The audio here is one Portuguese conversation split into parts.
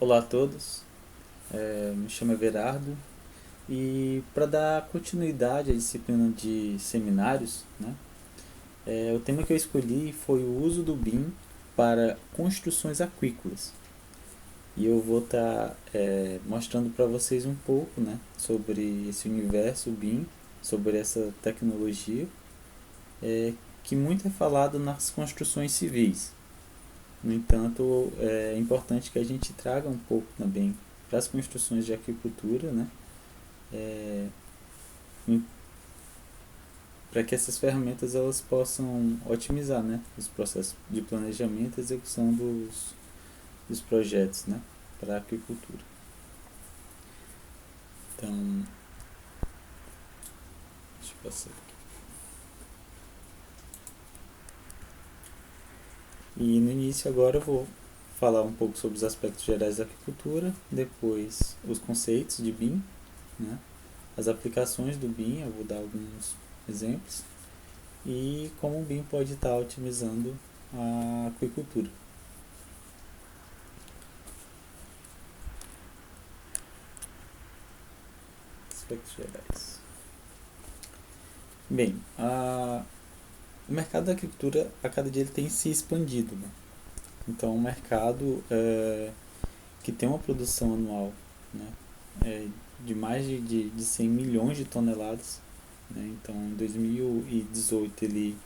Olá a todos, me chamo Everardo e para dar continuidade à disciplina de seminários, né, o tema que eu escolhi foi o uso do BIM para construções aquícolas. E eu vou estar mostrando para vocês um pouco, né, sobre esse universo BIM, sobre essa tecnologia, que muito é falado nas construções civis. No entanto, é importante que a gente traga um pouco também para as construções de aquicultura, né? Para que essas ferramentas elas possam otimizar, né, os processos de planejamento e execução dos projetos, né, para a aquicultura. Então, deixa eu passar aqui. E no início agora eu vou falar um pouco sobre os aspectos gerais da aquicultura, depois os conceitos de BIM, né, as aplicações do BIM, eu vou dar alguns exemplos, e como o BIM pode estar otimizando a aquicultura. Aspectos gerais. Bem, o mercado da agricultura a cada dia ele tem se expandido, né? Então, é um mercado que tem uma produção anual, né, de mais de 100 milhões de toneladas. Né? Então, em 2018 ele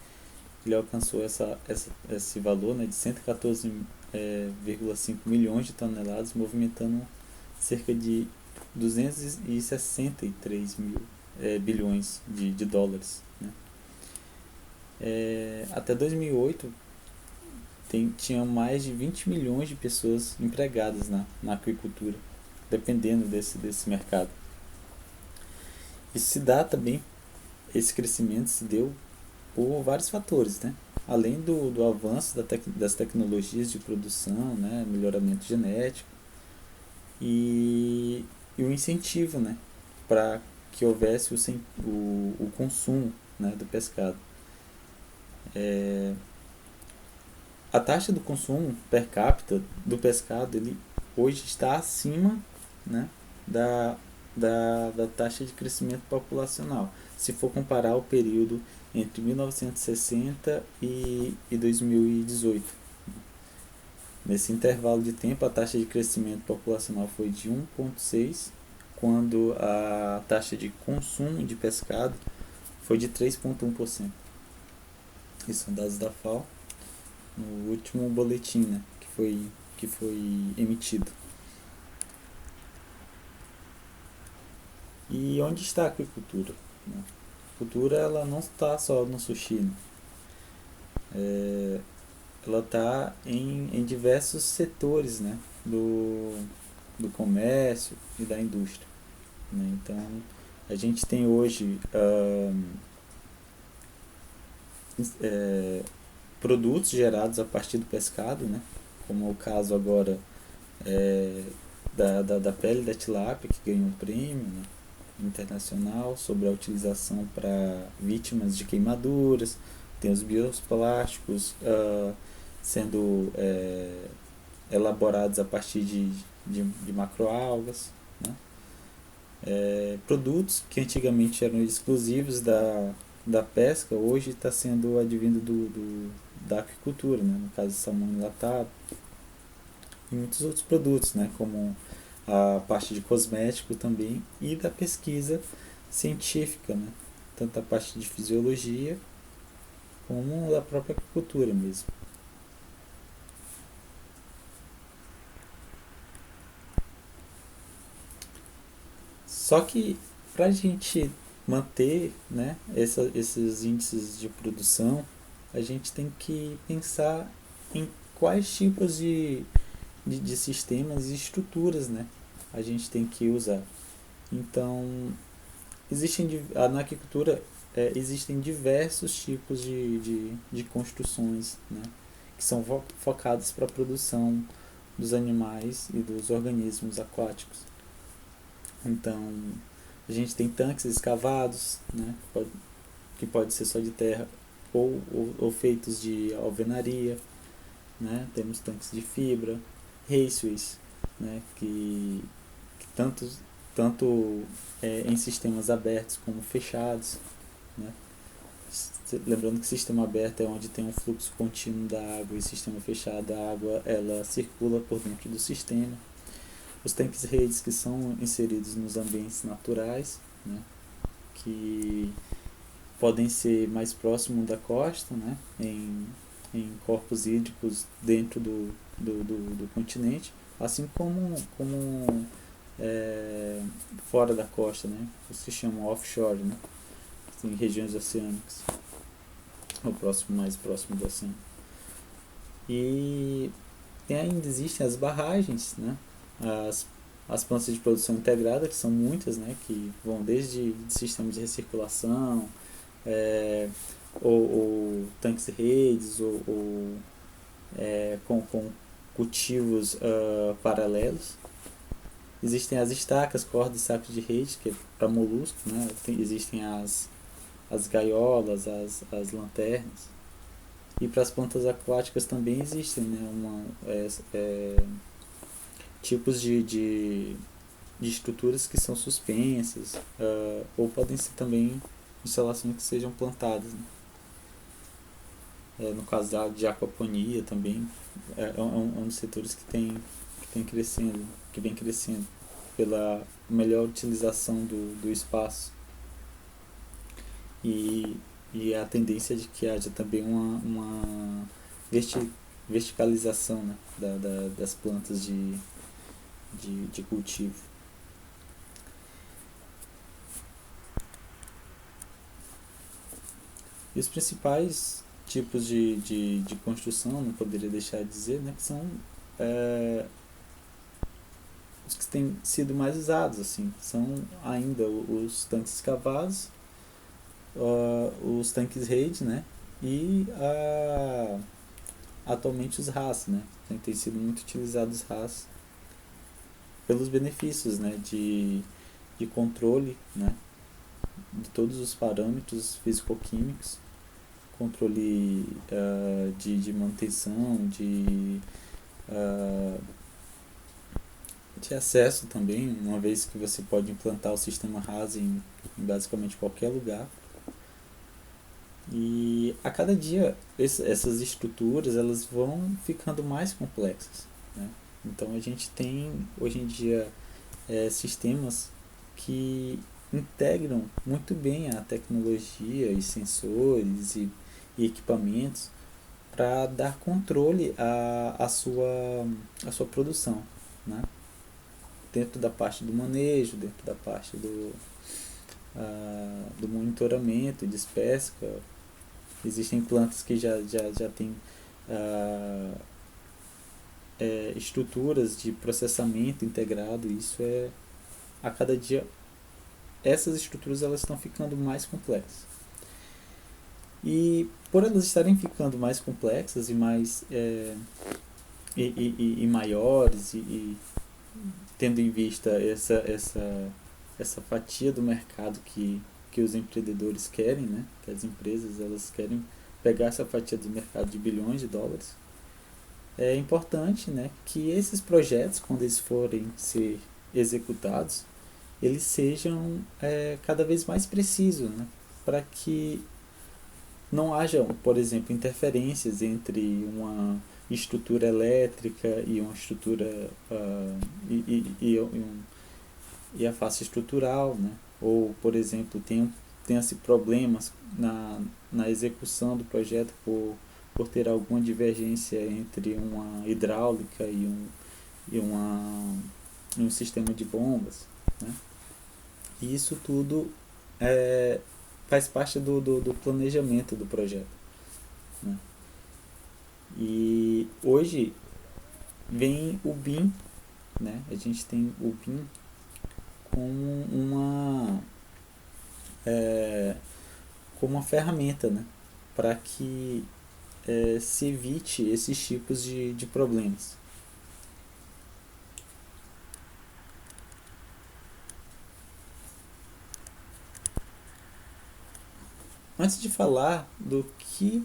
alcançou esse valor, né, de 114,5 milhões de toneladas, movimentando cerca de 263 mil bilhões de dólares. Né? Até 2008 tinha mais de 20 milhões de pessoas empregadas na aquicultura, dependendo desse mercado. Isso se dá também, esse crescimento se deu por vários fatores, né? Além do avanço das tecnologias de produção, né? Melhoramento genético e o incentivo, né? Para que houvesse o consumo, né? Do pescado. A taxa do consumo per capita do pescado ele hoje está acima, né, da taxa de crescimento populacional, se for comparar o período entre 1960 e 2018. Nesse intervalo de tempo, a taxa de crescimento populacional foi de 1,6, quando a taxa de consumo de pescado foi de 3,1%. Isso são dados da FAO no último boletim, né, que foi emitido. E onde está a aquicultura? Né? A aquicultura ela não está só no sushi, né? Ela está em diversos setores, né, do comércio e da indústria. Né? Então, a gente tem hoje produtos gerados a partir do pescado, né? Como é o caso agora da pele da tilápia, que ganhou um prêmio, né, internacional sobre a utilização para vítimas de queimaduras. Tem os bioplásticos sendo elaborados a partir de macroalgas. Né? Produtos que antigamente eram exclusivos da pesca, hoje está sendo advindo da aquicultura, né? No caso, salmão enlatado e muitos outros produtos, né? Como a parte de cosmético também e da pesquisa científica, né? Tanto a parte de fisiologia como da própria aquicultura mesmo. Só que para a gente manter, né, esses índices de produção, a gente tem que pensar em quais tipos de sistemas e estruturas, né, a gente tem que usar. Então, na agricultura existem diversos tipos de construções, né, que são focadas para a produção dos animais e dos organismos aquáticos. Então, a gente tem tanques escavados, né, que pode ser só de terra ou feitos de alvenaria. Né? Temos tanques de fibra, raceways, né, que tanto em sistemas abertos como fechados, né. Lembrando que sistema aberto é onde tem um fluxo contínuo da água, e sistema fechado, a água ela circula por dentro do sistema. Os tanques redes que são inseridos nos ambientes naturais, né, que podem ser mais próximos da costa, né, em corpos hídricos dentro do continente, assim como fora da costa, né, que se chamam offshore, né, em regiões oceânicas, mais próximo do oceano. E ainda existem as barragens, né, as, as plantas de produção integrada, que são muitas, né, que vão desde sistemas de recirculação, é, ou tanques redes, ou com cultivos paralelos. Existem as estacas, cordas e sacos de rede, que é para moluscos, né? Existem as gaiolas, as lanternas. E para as plantas aquáticas também existem, né? Tipos de estruturas que são suspensas, ou podem ser também instalações que sejam plantadas, né? No caso de aquaponia também, é um dos setores que vem crescendo pela melhor utilização do espaço, e, e a tendência de que haja também uma verticalização, né, das plantas de cultivo. E os principais tipos de construção, não poderia deixar de dizer, né, que são os que têm sido mais usados, assim, são ainda os tanques escavados, os tanques rede, né, e atualmente os RAS, né, tem sido muito utilizados os RAS pelos benefícios, né, de controle, né, de todos os parâmetros físico-químicos, controle de manutenção, de acesso também, uma vez que você pode implantar o sistema RAS em basicamente qualquer lugar. E a cada dia essas estruturas elas vão ficando mais complexas, né? Então a gente tem hoje em dia sistemas que integram muito bem a tecnologia e sensores e equipamentos para dar controle à sua produção, né? Dentro da parte do manejo, dentro da parte do monitoramento, de pesca. Existem plantas que já têm estruturas de processamento integrado, e isso a cada dia essas estruturas elas estão ficando mais complexas. E por elas estarem ficando mais complexas e mais e maiores, e tendo em vista essa fatia do mercado que os empreendedores querem, né? Que as empresas elas querem pegar essa fatia do mercado de bilhões de dólares, é importante, né, que esses projetos, quando eles forem ser executados, eles sejam cada vez mais precisos, né, para que não haja, por exemplo, interferências entre uma estrutura elétrica e uma estrutura e a face estrutural, né? Ou, por exemplo, tenha-se problemas na execução do projeto por ter alguma divergência entre uma hidráulica e um sistema de bombas, né? E isso tudo faz parte do planejamento do projeto, né? E hoje vem o BIM, né? A gente tem o BIM como como uma ferramenta, né? Para que se evite esses tipos de problemas. Antes de falar do que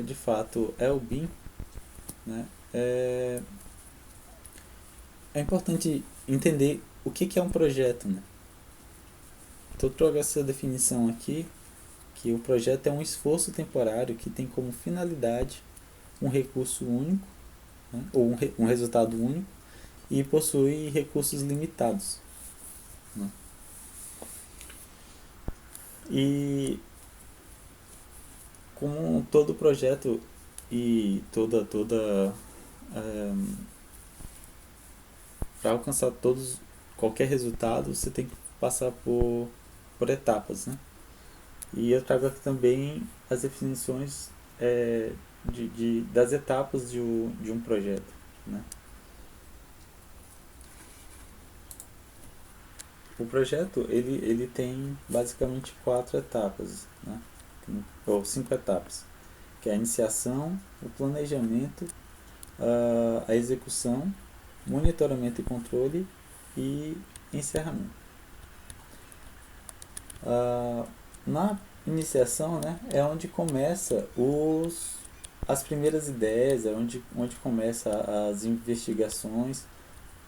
de fato é o BIM, né, é importante entender o que é um projeto, né? Então eu trago essa definição aqui, que o projeto é um esforço temporário que tem como finalidade um recurso único, né? Ou um resultado único, e possui recursos limitados, né? E como todo projeto e toda para alcançar qualquer resultado, você tem que passar por etapas, né? E eu trago aqui também as definições das etapas de um projeto, né? O projeto ele tem basicamente quatro etapas, né? Ou cinco etapas, que é a iniciação, o planejamento, a execução, monitoramento e controle e encerramento. Na iniciação, né, é onde começa as primeiras ideias, é onde começa as investigações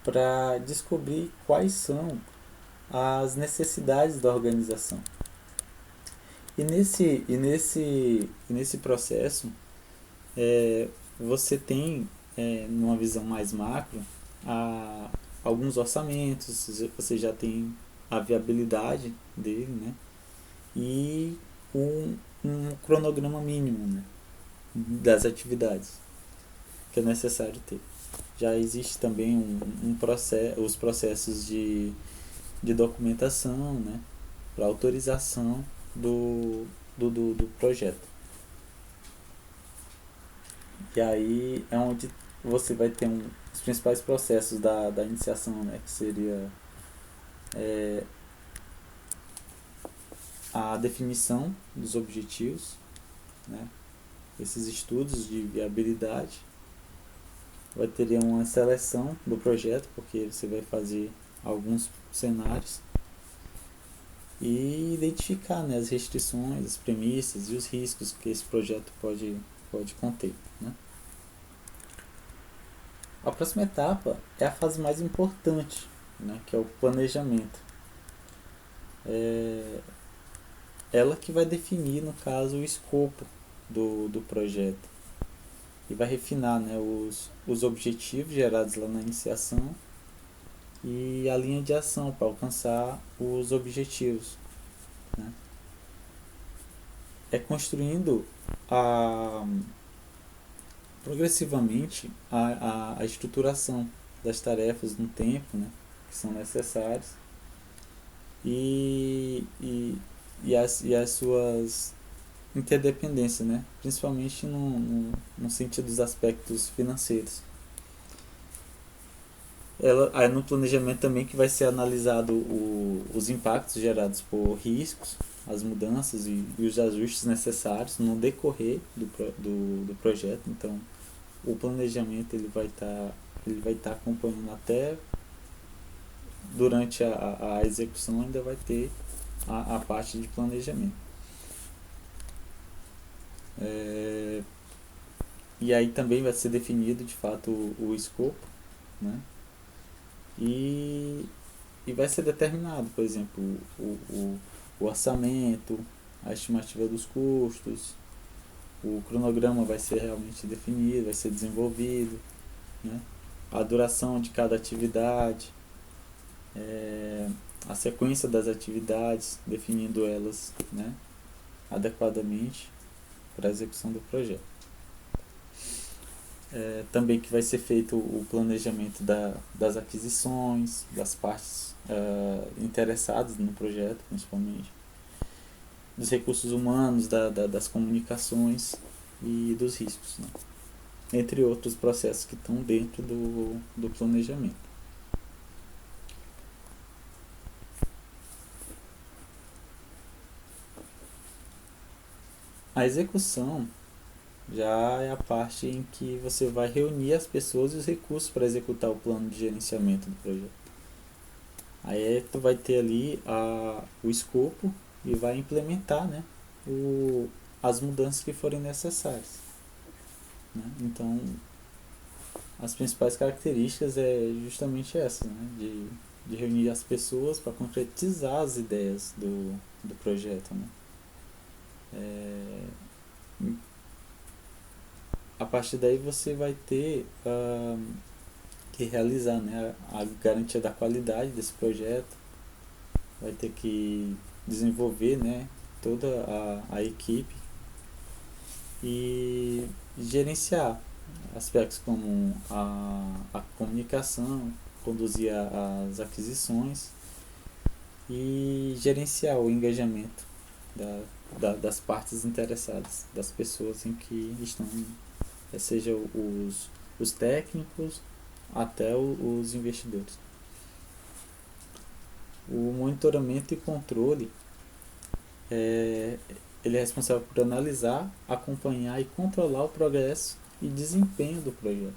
para descobrir quais são as necessidades da organização. E nesse processo, você tem, numa visão mais macro, a, alguns orçamentos, você já tem a viabilidade dele, né? E um cronograma mínimo, né, das atividades que é necessário ter. Já existe também os processos de documentação, né, para autorização do projeto. E aí é onde você vai ter os principais processos da iniciação, né, que seria a definição dos objetivos, né, esses estudos de viabilidade. Vai ter uma seleção do projeto, porque você vai fazer alguns cenários e identificar, né, as restrições, as premissas e os riscos que esse projeto pode conter, né? A próxima etapa é a fase mais importante, né, que é o planejamento. É ela que vai definir, no caso, o escopo do projeto e vai refinar, né, os objetivos gerados lá na iniciação e a linha de ação para alcançar os objetivos, né? É construindo progressivamente a estruturação das tarefas no tempo, né, que são necessárias e as suas interdependências, né, principalmente no sentido dos aspectos financeiros. Aí no planejamento também que vai ser analisado os impactos gerados por riscos, as mudanças e os ajustes necessários no decorrer do projeto. Então, o planejamento ele vai estar acompanhando até durante a execução, ainda vai ter a parte de planejamento. E aí também vai ser definido de fato o escopo, né? E vai ser determinado, por exemplo, o orçamento, a estimativa dos custos, o cronograma vai ser realmente definido, vai ser desenvolvido, né? A duração de cada atividade, a sequência das atividades, definindo elas, né, adequadamente para a execução do projeto. Também que vai ser feito o planejamento das aquisições, das partes interessadas no projeto, principalmente, dos recursos humanos, das comunicações e dos riscos, né? Entre outros processos que estão dentro do planejamento. A execução já é a parte em que você vai reunir as pessoas e os recursos para executar o plano de gerenciamento do projeto. Aí tu vai ter ali o escopo e vai implementar, né, as mudanças que forem necessárias, né? Então, as principais características é justamente essa, né? De reunir as pessoas para concretizar as ideias do projeto, né? A partir daí você vai ter que realizar, né, a garantia da qualidade desse projeto, vai ter que desenvolver, né, toda a equipe e gerenciar aspectos como a comunicação, conduzir as aquisições e gerenciar o engajamento das partes interessadas, das pessoas em que estão, seja os técnicos até os investidores. O monitoramento e controle ele é responsável por analisar, acompanhar e controlar o progresso e desempenho do projeto.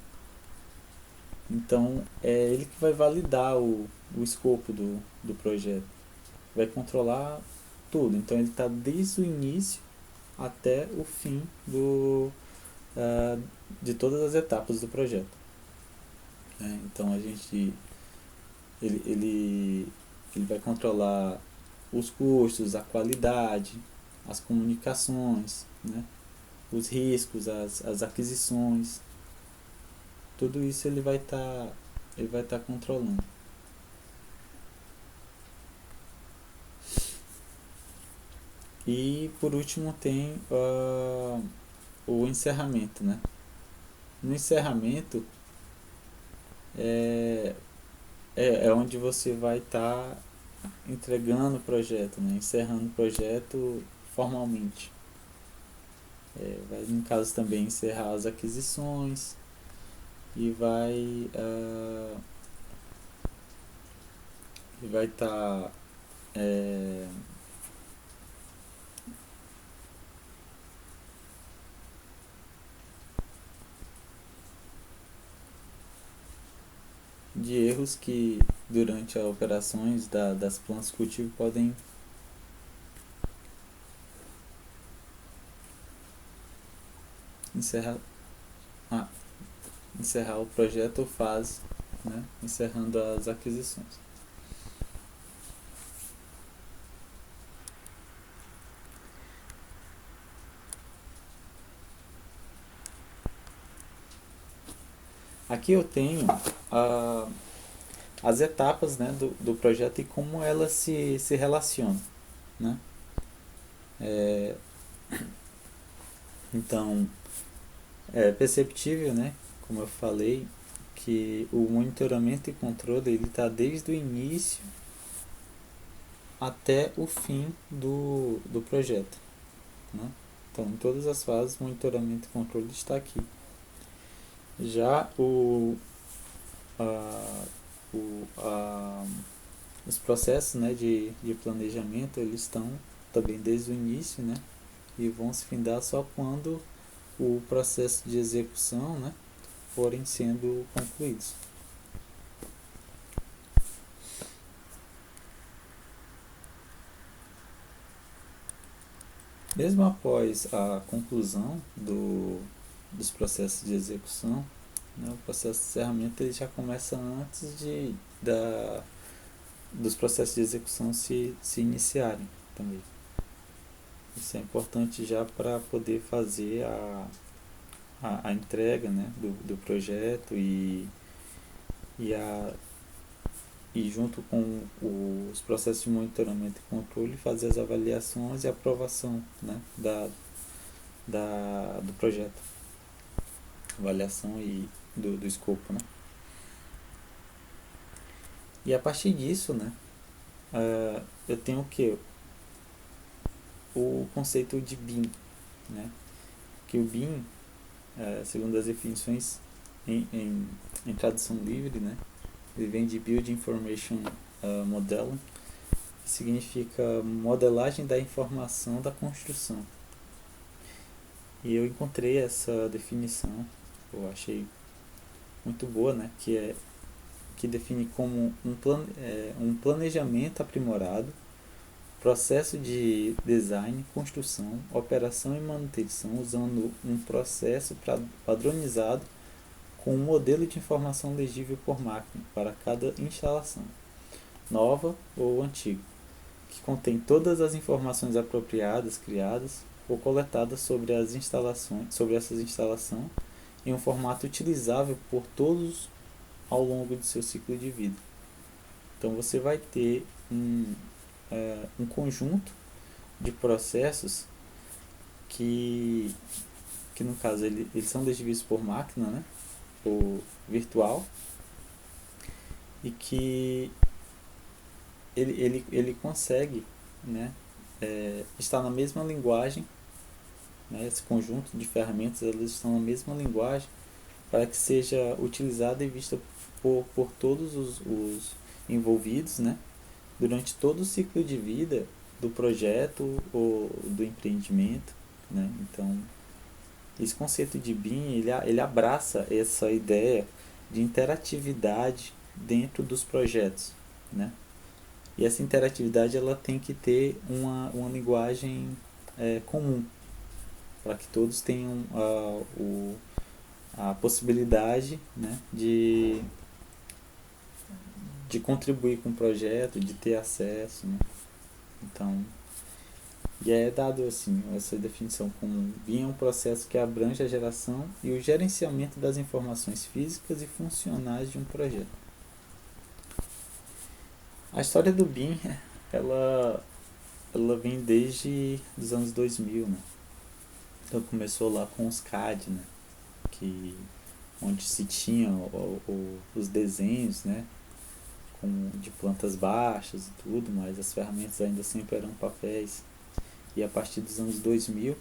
Então, é ele que vai validar o escopo do projeto, vai controlar tudo. Então, ele está desde o início até o fim de todas as etapas do projeto. Então, ele vai controlar os custos, a qualidade, as comunicações, né? Os riscos, as aquisições, tudo isso ele vai estar controlando. E por último tem o encerramento, né? No encerramento é onde você vai estar entregando o projeto, né? Encerrando o projeto formalmente. Vai, no caso, também encerrar as aquisições e vai estar de erros que durante as operações das plantas de cultivo podem encerrar, encerrar o projeto ou fase, né? Encerrando as aquisições. Aqui eu tenho as etapas, né, do projeto e como elas se relacionam, né? Então, é perceptível, né, como eu falei, que o monitoramento e controle ele está desde o início até o fim do projeto, né? Então, em todas as fases, monitoramento e controle está aqui. Já os processos, né, de planejamento eles estão também desde o início, né, e vão se findar só quando o processo de execução, né, forem sendo concluídos. Mesmo após a conclusão dos processos de execução, né, o processo de encerramento ele já começa antes dos processos de execução se iniciarem também. Isso é importante já para poder fazer a entrega, né, do projeto e junto com os processos de monitoramento e controle fazer as avaliações e aprovação, né, do projeto. Avaliação do escopo, né? E a partir disso, né, eu tenho o que? O conceito de BIM, né? Que o BIM, segundo as definições em tradução livre, né, ele vem de Build Information Modeling, que significa modelagem da informação da construção. E eu encontrei essa definição, eu achei muito boa, né, que define como um planejamento aprimorado, processo de design, construção, operação e manutenção usando um processo padronizado com um modelo de informação legível por máquina para cada instalação, nova ou antiga, que contém todas as informações apropriadas, criadas ou coletadas sobre essas instalações em um formato utilizável por todos ao longo de seu ciclo de vida. Então você vai ter um conjunto de processos que no caso eles são legíveis por máquina, né, ou virtual, e que ele consegue, né, estar na mesma linguagem, né, esse conjunto de ferramentas elas estão na mesma linguagem para que seja utilizada e vista por todos os envolvidos, né, durante todo o ciclo de vida do projeto ou do empreendimento, né? Então, esse conceito de BIM, ele abraça essa ideia de interatividade dentro dos projetos, né? E essa interatividade ela tem que ter uma linguagem comum, para que todos tenham a possibilidade, né, de contribuir com o projeto, de ter acesso, né? Então, e é dado assim, essa definição como BIM é um processo que abrange a geração e o gerenciamento das informações físicas e funcionais de um projeto. A história do BIM, ela vem desde os anos 2000, né? Então começou lá com os CAD, né? Onde se tinha os desenhos, né? De plantas baixas e tudo, mas as ferramentas ainda sempre eram papéis. E a partir dos anos 2000,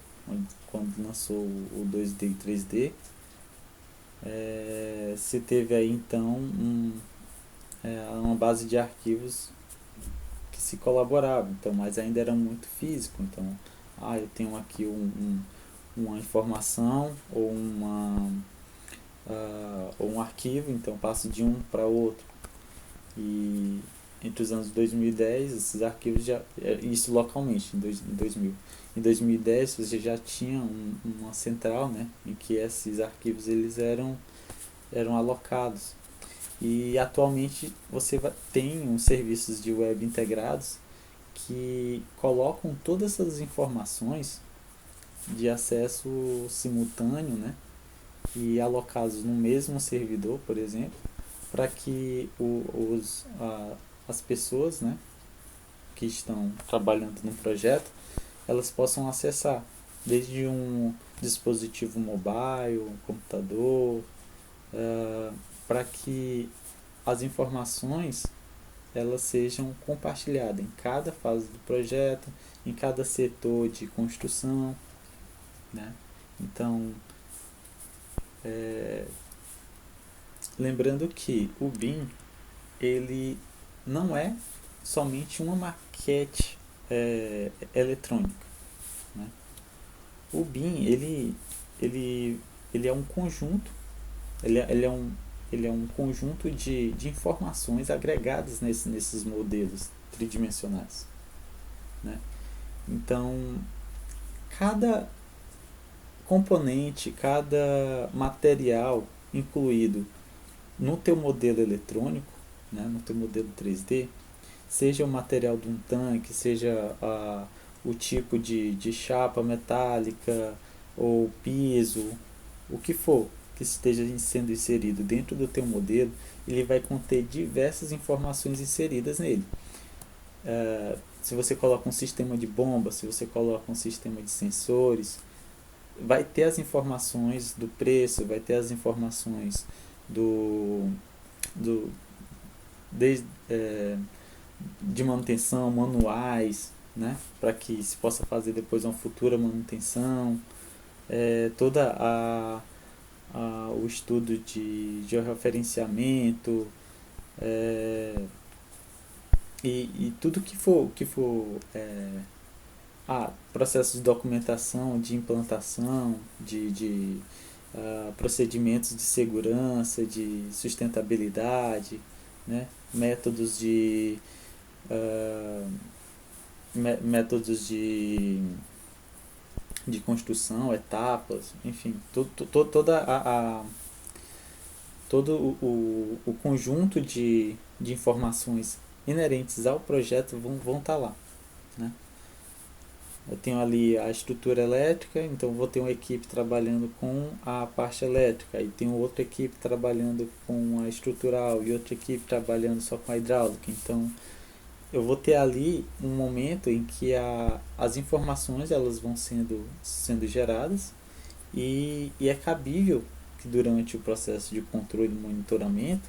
quando lançou o 2D e 3D, se teve aí então uma base de arquivos que se colaboravam, então, mas ainda era muito físico. Então, eu tenho aqui uma informação ou um arquivo, então passo de um para outro. E entre os anos 2010, esses arquivos já, isso localmente, em 2000. Em 2010 você já tinha uma central, né, em que esses arquivos eles eram alocados. E atualmente você tem uns serviços de web integrados que colocam todas essas informações de acesso simultâneo, né, e alocados no mesmo servidor, por exemplo, para que as pessoas, né, que estão trabalhando no projeto, elas possam acessar desde um dispositivo mobile, um computador, para que as informações elas sejam compartilhadas em cada fase do projeto, em cada setor de construção, né? Então, lembrando que o BIM ele não é somente uma maquete eletrônica, né? O BIM ele é um conjunto, ele é um conjunto de informações agregadas nesses modelos tridimensionais, né? Então, cada componente, cada material incluído no teu modelo eletrônico, né, no teu modelo 3D, seja o material de um tanque, seja o tipo de chapa metálica ou piso, o que for que esteja sendo inserido dentro do teu modelo, ele vai conter diversas informações inseridas nele. Se você coloca um sistema de bomba, se você coloca um sistema de sensores, vai ter as informações do preço, vai ter as informações de manutenção, manuais, né, para que se possa fazer depois uma futura manutenção, toda o estudo de georreferenciamento, e tudo que for processos de documentação, de implantação, de procedimentos de segurança, de sustentabilidade, né? Métodos de construção, etapas, enfim, toda todo o conjunto de informações inerentes ao projeto vão estar lá, né? Eu tenho ali a estrutura elétrica, então vou ter uma equipe trabalhando com a parte elétrica, e tenho outra equipe trabalhando com a estrutural e outra equipe trabalhando só com a hidráulica. Então eu vou ter ali um momento em que as informações elas vão sendo geradas, e é cabível que durante o processo de controle e monitoramento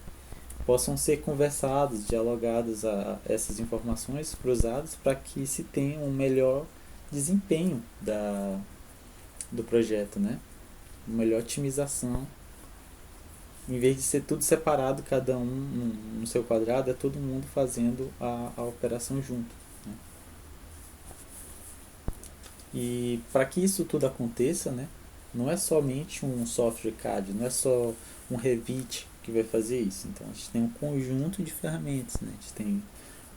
possam ser conversados, dialogados essas informações cruzadas para que se tenha um melhor desempenho do projeto, né? Uma melhor otimização. Em vez de ser tudo separado, cada um no seu quadrado, é todo mundo fazendo a operação junto, né? E para que isso tudo aconteça, né, não é somente um software CAD, não é só um Revit que vai fazer isso. Então a gente tem um conjunto de ferramentas, né? A gente tem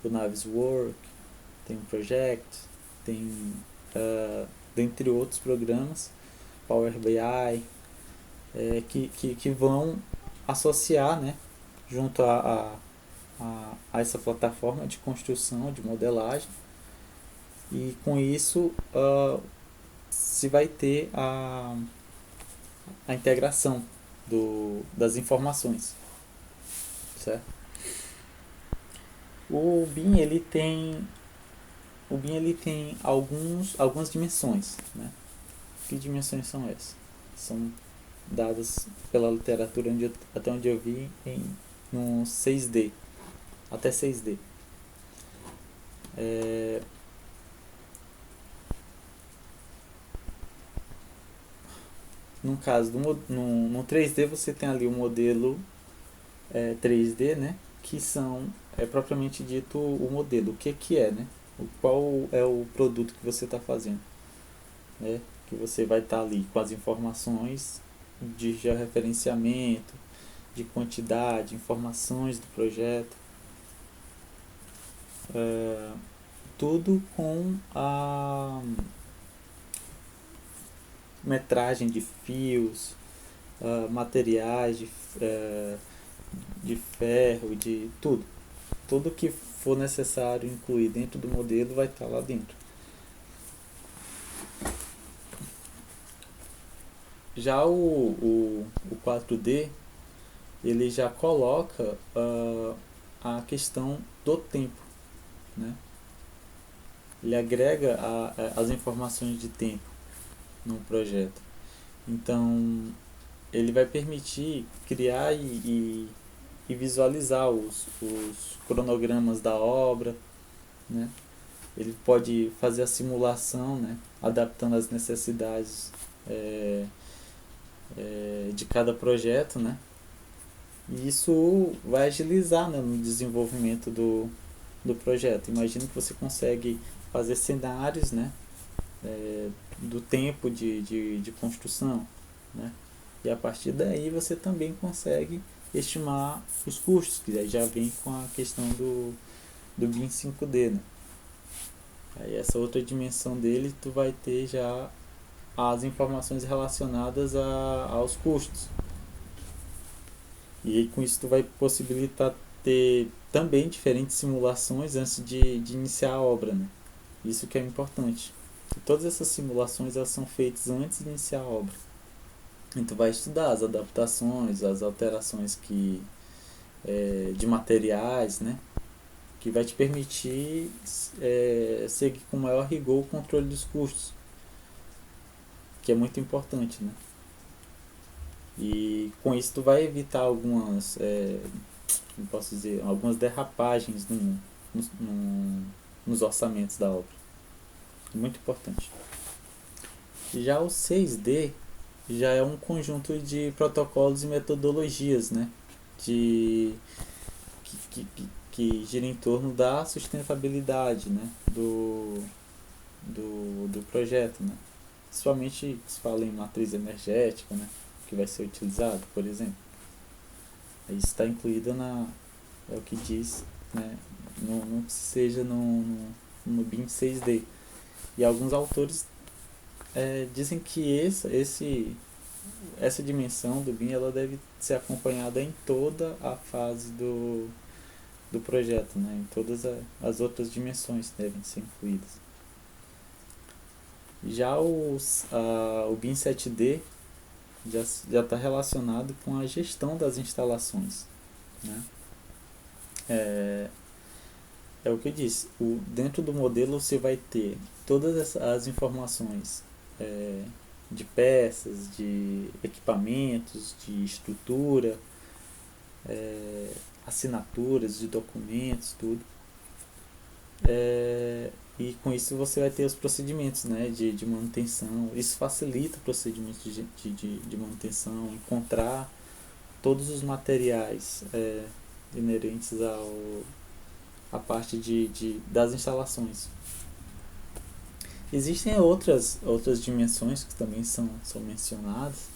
o Navisworks, tem o Project, tem, dentre outros programas, Power BI, que vão associar, né, junto a essa plataforma de construção, de modelagem, e com isso se vai ter a integração das informações, certo? O BIM ele tem algumas dimensões, né? Que dimensões são essas? São dadas pela literatura até onde eu vi no 6D, até 6D. É, no caso, no 3D você tem ali o modelo 3D, né? Que são, propriamente dito, o modelo. O que é, né? Qual é o produto que você está fazendo, né? Que você vai estar ali com as informações de georreferenciamento, de quantidade, informações do projeto, tudo com a metragem de fios, materiais de ferro, de tudo. Tudo que for necessário incluir dentro do modelo vai estar lá dentro. Já o 4D, ele já coloca a questão do tempo, né? Ele agrega as informações de tempo no projeto. Então, ele vai permitir criar e visualizar os cronogramas da obra, né? Ele pode fazer a simulação, né? Adaptando as necessidades de cada projeto, né? E isso vai agilizar, né, no desenvolvimento do projeto. Imagina que você consegue fazer cenários, né, do tempo de construção, né? E a partir daí você também consegue estimar os custos, que já vem com a questão do BIM 5D, né? Aí essa outra dimensão dele, tu vai ter já as informações relacionadas aos custos. E aí, com isso tu vai possibilitar ter também diferentes simulações antes de iniciar a obra, né? Isso que é importante. E todas essas simulações elas são feitas antes de iniciar a obra. Então vai estudar as adaptações, as alterações de materiais, né? Que vai te permitir seguir com maior rigor o controle dos custos, que é muito importante, né? E com isso tu vai evitar algumas, como posso dizer, algumas derrapagens nos orçamentos da obra. Muito importante. Já o 6D já é um conjunto de protocolos e metodologias, né? De, que gira em torno da sustentabilidade, né? Do projeto, né? Principalmente se fala em matriz energética, né? Que vai ser utilizado, por exemplo. Isso está incluído é o que diz, né? No que seja no BIM 6D. E alguns autores dizem que essa dimensão do BIM ela deve ser acompanhada em toda a fase do projeto, né? Em todas as outras dimensões devem ser incluídas. Já o BIM 7D já está relacionado com a gestão das instalações, né? É o que eu disse, dentro do modelo você vai ter todas as informações de peças, de equipamentos, de estrutura, assinaturas de documentos, tudo. E com isso você vai ter os procedimentos, né, de manutenção. Isso facilita o procedimento de manutenção, encontrar todos os materiais inerentes à parte das instalações. Existem outras dimensões que também são mencionadas,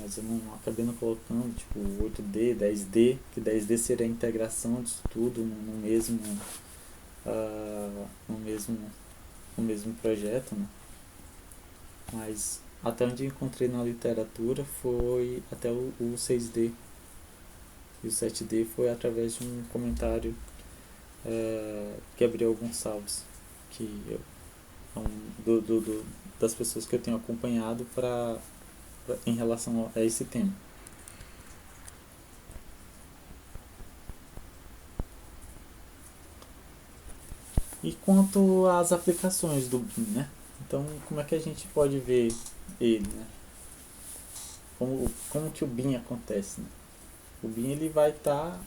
mas eu não acabei não colocando, tipo 8D, 10D, que 10D seria a integração disso tudo no mesmo projeto, né? Mas até onde eu encontrei na literatura foi até o 6D. E o 7D foi através de um comentário Gabriel Gonçalves, que das pessoas que eu tenho acompanhado em relação a esse tema. E quanto às aplicações do BIM, né? Então, como é que a gente pode ver ele, né? Como que o BIM acontece, né? O BIM ele vai estar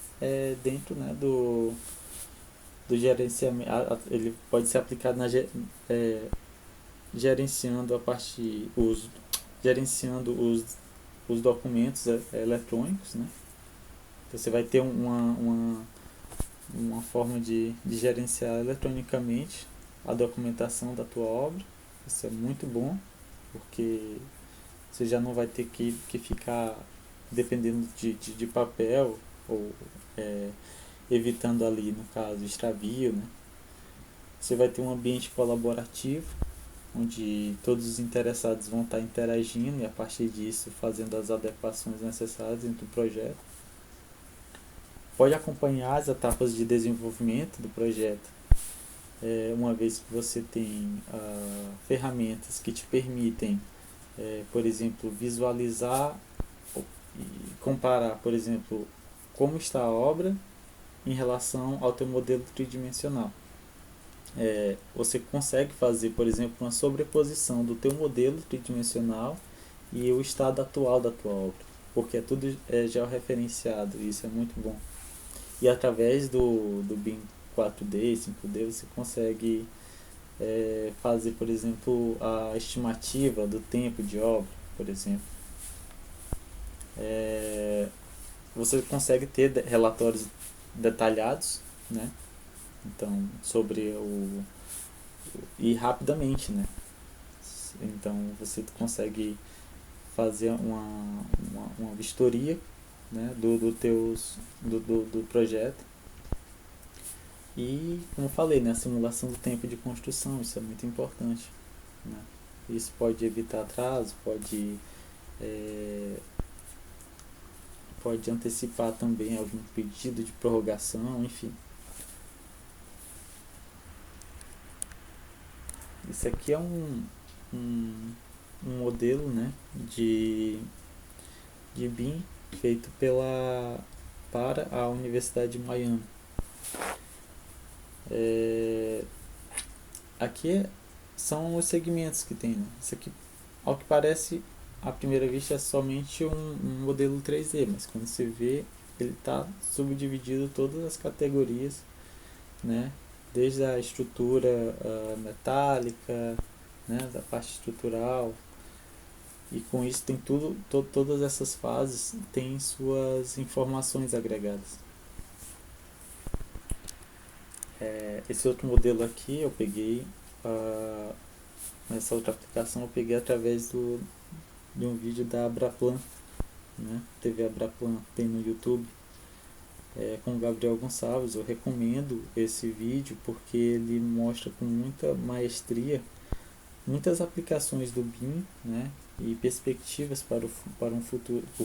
dentro, né, do gerenciamento. Ele pode ser aplicado gerenciando gerenciando os documentos eletrônicos, né? Então você vai ter uma forma de gerenciar eletronicamente a documentação da tua obra. Isso é muito bom, porque você já não vai ter que ficar dependendo de papel ou evitando ali, no caso, extravio, né? Você vai ter um ambiente colaborativo, onde todos os interessados vão estar interagindo e a partir disso fazendo as adequações necessárias dentro do projeto. Pode acompanhar as etapas de desenvolvimento do projeto, uma vez que você tem ferramentas que te permitem, por exemplo, visualizar e comparar, por exemplo, como está a obra em relação ao teu modelo tridimensional. Você consegue fazer, por exemplo, uma sobreposição do teu modelo tridimensional e o estado atual da tua obra, porque tudo georreferenciado, e isso é muito bom. E através do BIM 4D, 5D, você consegue fazer, por exemplo, a estimativa do tempo de obra, por exemplo. Você consegue ter relatórios detalhados, né? Então, sobre e rapidamente, né? Então, você consegue fazer uma vistoria, né, do projeto. E, como eu falei, né, a simulação do tempo de construção, isso é muito importante, né? Isso pode evitar atraso, pode antecipar também algum pedido de prorrogação, enfim. Isso aqui é um modelo, né, de BIM feito para a Universidade de Miami. Aqui são os segmentos que tem, né? Isso aqui, ao que parece, à primeira vista é somente um modelo 3D, mas quando você vê, ele está subdividido todas as categorias, né? Desde a estrutura metálica, né? Da parte estrutural, e com isso tem todas essas fases têm suas informações agregadas. Esse outro modelo aqui eu peguei, nessa outra aplicação eu peguei através de um vídeo da Abraplan, né? TV Abraplan, tem no YouTube, com o Gabriel Gonçalves. Eu recomendo esse vídeo porque ele mostra com muita maestria muitas aplicações do BIM, né? e perspectivas para o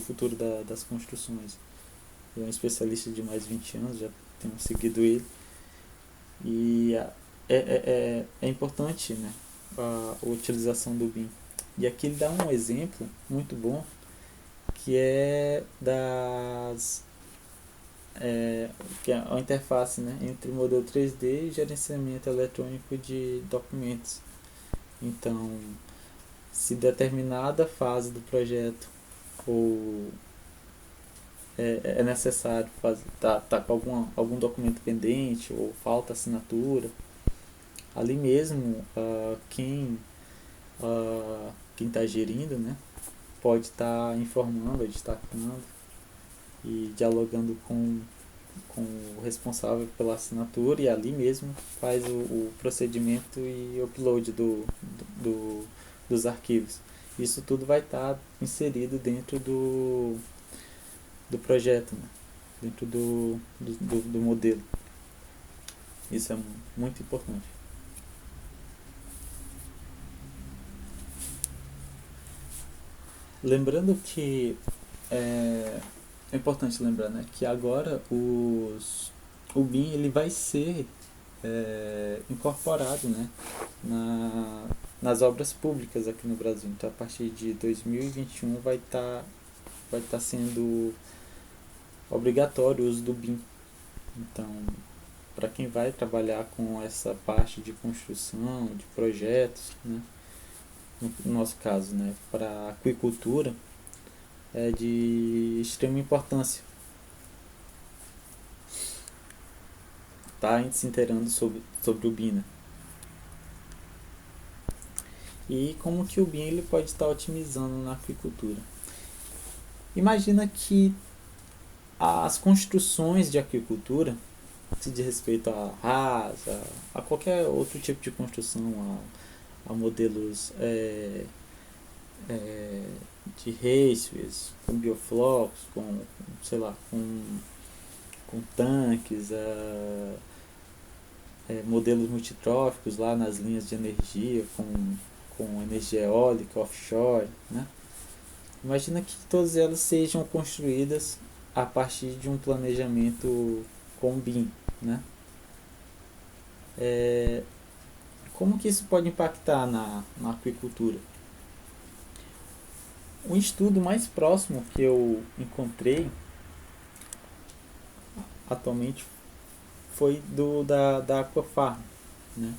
futuro das construções. Ele é um especialista de mais de 20 anos, já tenho seguido ele. E é importante, né, a utilização do BIM. E aqui ele dá um exemplo muito bom, que é que é a interface, né, entre modelo 3D e gerenciamento eletrônico de documentos. Então, se determinada fase do projeto ou é necessário tá com algum documento pendente ou falta assinatura, ali mesmo quem está gerindo, né, pode estar informando, destacando e dialogando com o responsável pela assinatura, e ali mesmo faz o procedimento e upload dos arquivos. Isso tudo vai estar inserido dentro do projeto, né? Dentro do modelo. Isso é muito importante. Lembrando que é importante lembrar, né, que agora o BIM ele vai ser incorporado, né, nas obras públicas aqui no Brasil. Então, a partir de 2021 vai tá sendo obrigatório o uso do BIM. Então, para quem vai trabalhar com essa parte de construção, de projetos, né, no nosso caso, né, para aquicultura, é de extrema importância estar se inteirando sobre o BIM, né? E como que o BIM ele pode estar otimizando na aquicultura. Imagina que as construções de aquicultura, se diz respeito a rasa, a qualquer outro tipo de construção, a modelos de raceways, com bioflocos, sei lá, com tanques, modelos multitróficos lá nas linhas de energia, com energia eólica, offshore, né? Imagina que todas elas sejam construídas a partir de um planejamento com BIM, né? Como que isso pode impactar na aquicultura? Um estudo mais próximo que eu encontrei atualmente foi da Aquafarm, né?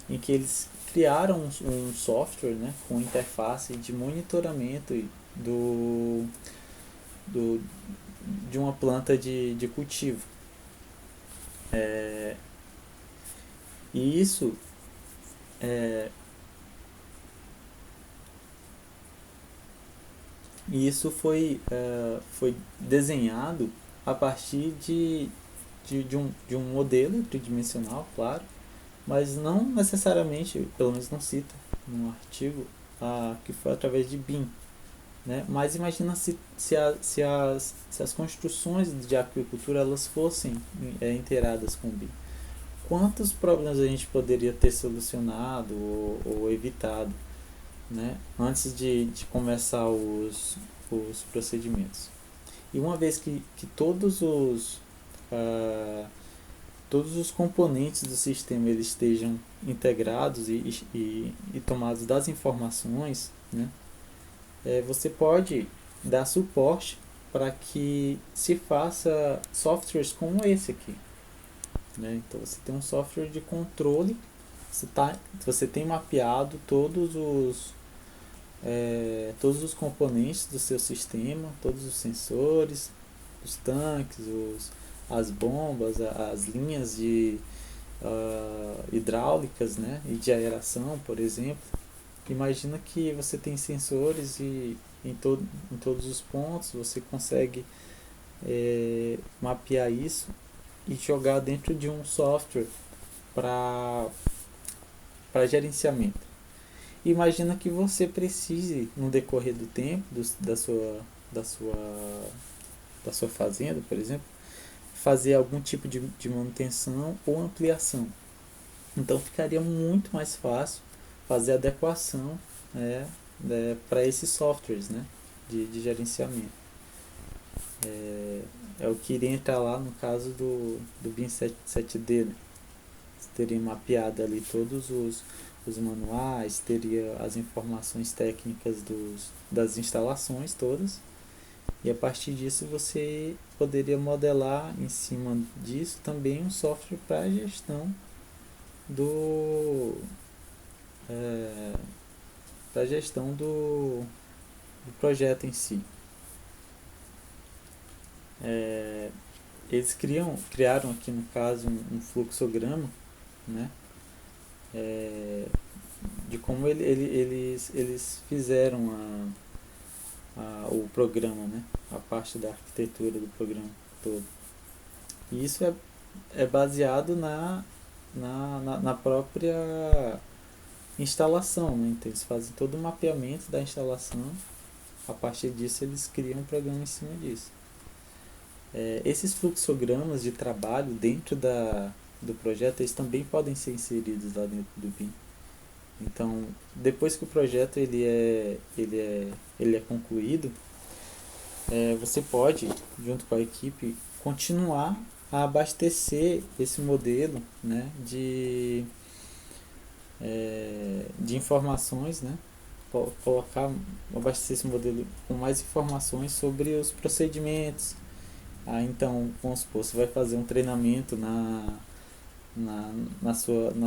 Em que eles criaram um software, né, com interface de monitoramento do, de uma planta de cultivo. E é, isso foi desenhado a partir de um modelo tridimensional, claro, mas não necessariamente, pelo menos não cita no artigo, que foi através de BIM. Né? Mas imagina se as construções de aquicultura elas fossem inteiradas com BIM. Quantos problemas a gente poderia ter solucionado ou evitado, né, antes de começar os procedimentos? E uma vez que todos os componentes do sistema eles estejam integrados e tomados das informações, né, você pode dar suporte para que se faça softwares como esse aqui. Né? Então você tem um software de controle, você tem mapeado todos os componentes do seu sistema, todos os sensores, os tanques, as bombas, as linhas hidráulicas, né, e de aeração, por exemplo. Imagina que você tem sensores e em todos os pontos você consegue mapear isso e jogar dentro de um software para gerenciamento. Imagina que você precise, no decorrer do tempo, da sua fazenda, por exemplo, fazer algum tipo de manutenção ou ampliação. Então ficaria muito mais fácil fazer adequação, né, para esses softwares, né, de gerenciamento. É o que iria entrar lá no caso do BIM 7D, né? Você teria mapeado ali todos os manuais, teria as informações técnicas das instalações todas, e a partir disso você poderia modelar em cima disso também um software para gestão do é, para gestão do projeto em si. Eles criaram aqui no caso um fluxograma, né, de como eles fizeram o programa, né, a parte da arquitetura do programa todo. E isso é baseado na própria instalação, né? Então eles fazem todo o mapeamento da instalação, a partir disso eles criam um programa em cima disso. Esses fluxogramas de trabalho dentro do projeto, eles também podem ser inseridos lá dentro do BIM. Então, depois que o projeto ele é concluído, você pode, junto com a equipe, continuar a abastecer esse modelo, né, de informações, né, abastecer esse modelo com mais informações sobre os procedimentos. Então, vamos supor, você vai fazer um treinamento nas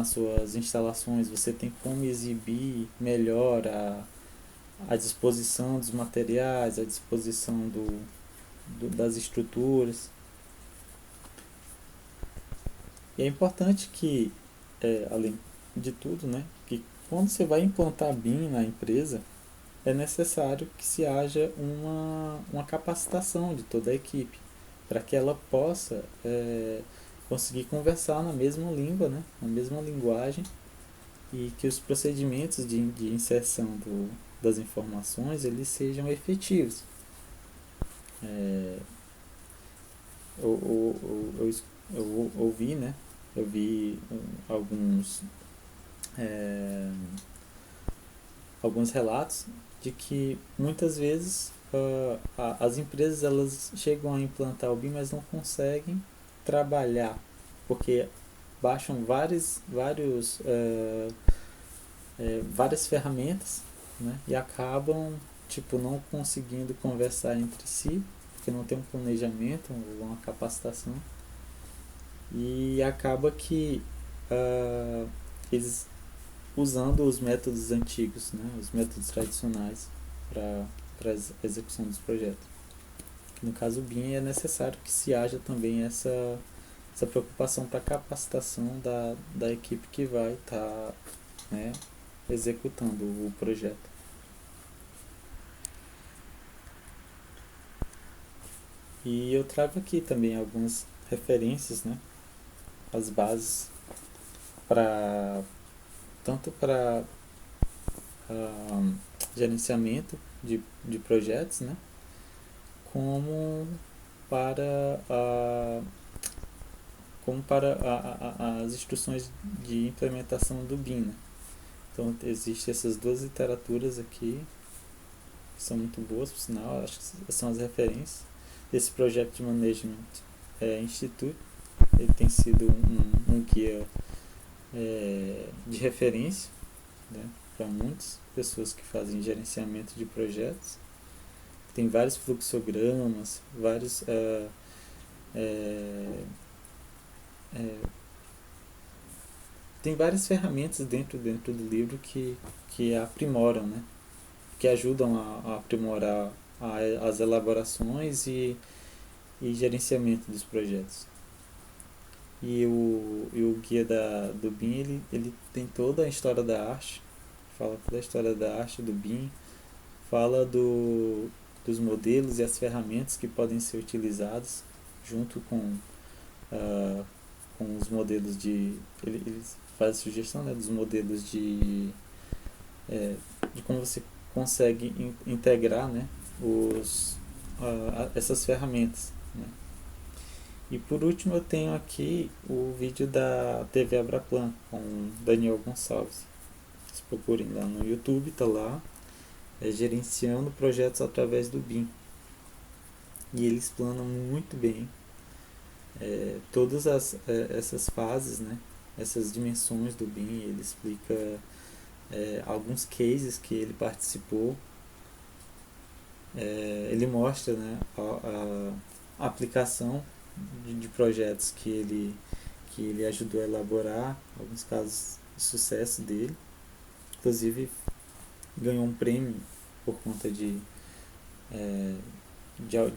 suas instalações, você tem como exibir melhor a disposição dos materiais, a disposição das estruturas. E é importante que, além de tudo, né, que quando você vai implantar BIM na empresa, é necessário que se haja uma capacitação de toda a equipe, para que ela possa conseguir conversar na mesma língua, né, na mesma linguagem, e que os procedimentos de inserção das informações eles sejam efetivos. Eu ouvi, né, eu vi alguns relatos de que muitas vezes as empresas elas chegam a implantar o BIM, mas não conseguem trabalhar, porque baixam várias ferramentas, né, e acabam não conseguindo conversar entre si, porque não tem um planejamento ou uma capacitação, e acaba que eles usando os métodos antigos, né, os métodos tradicionais para a execução dos projetos. No caso BIM é necessário que se haja também essa preocupação para a capacitação da equipe que vai estar né, executando o projeto. E eu trago aqui também algumas referências, né, as bases tanto para gerenciamento de projetos, né, como para as instruções de implementação do BIM, né? Então existem essas duas literaturas aqui que são muito boas, por sinal, acho que são as referências. Esse Project Management Institute, ele tem sido um guia de referência, né, para muitas pessoas que fazem gerenciamento de projetos. Tem vários fluxogramas, tem várias ferramentas dentro do livro que aprimoram, né, que ajudam a aprimorar as elaborações e gerenciamento dos projetos. E o guia do BIM ele tem toda a história da arte, fala toda a história da arte do BIM, fala dos modelos e as ferramentas que podem ser utilizadas junto com os modelos ele faz sugestão, né, dos modelos de como você consegue integrar, né, essas ferramentas, né. E por último eu tenho aqui o vídeo da TV Abraplan com Daniel Gonçalves. Vocês procurem lá no YouTube, tá lá. gerenciando projetos através do BIM. E ele explana muito bem todas essas fases, né? Essas dimensões do BIM. Ele explica alguns cases que ele participou. Ele mostra, né, a aplicação de projetos que ele ajudou a elaborar, alguns casos de sucesso dele. Inclusive ganhou um prêmio por conta de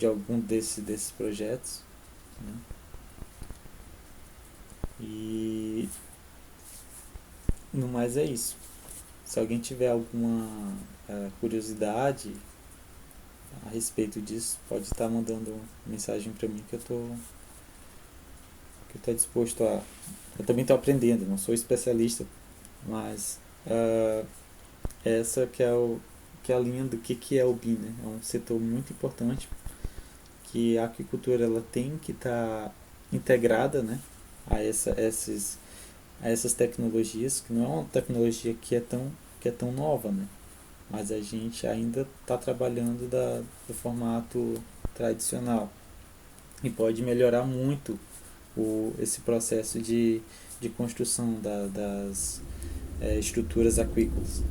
algum desses projetos. Né? E no mais é isso. Se alguém tiver alguma curiosidade a respeito disso, pode estar mandando mensagem para mim que eu tô disposto a. Eu também estou aprendendo, não sou especialista, mas essa que é a linha do que é o BIM, né? É um setor muito importante que a aquicultura ela tem que estar integrada, né, a essas tecnologias, que não é uma tecnologia que é tão nova, né? Mas a gente ainda está trabalhando do formato tradicional e pode melhorar muito esse processo de construção das estruturas aquícolas.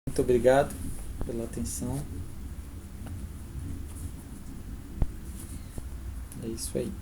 Muito obrigado pela atenção. É isso aí.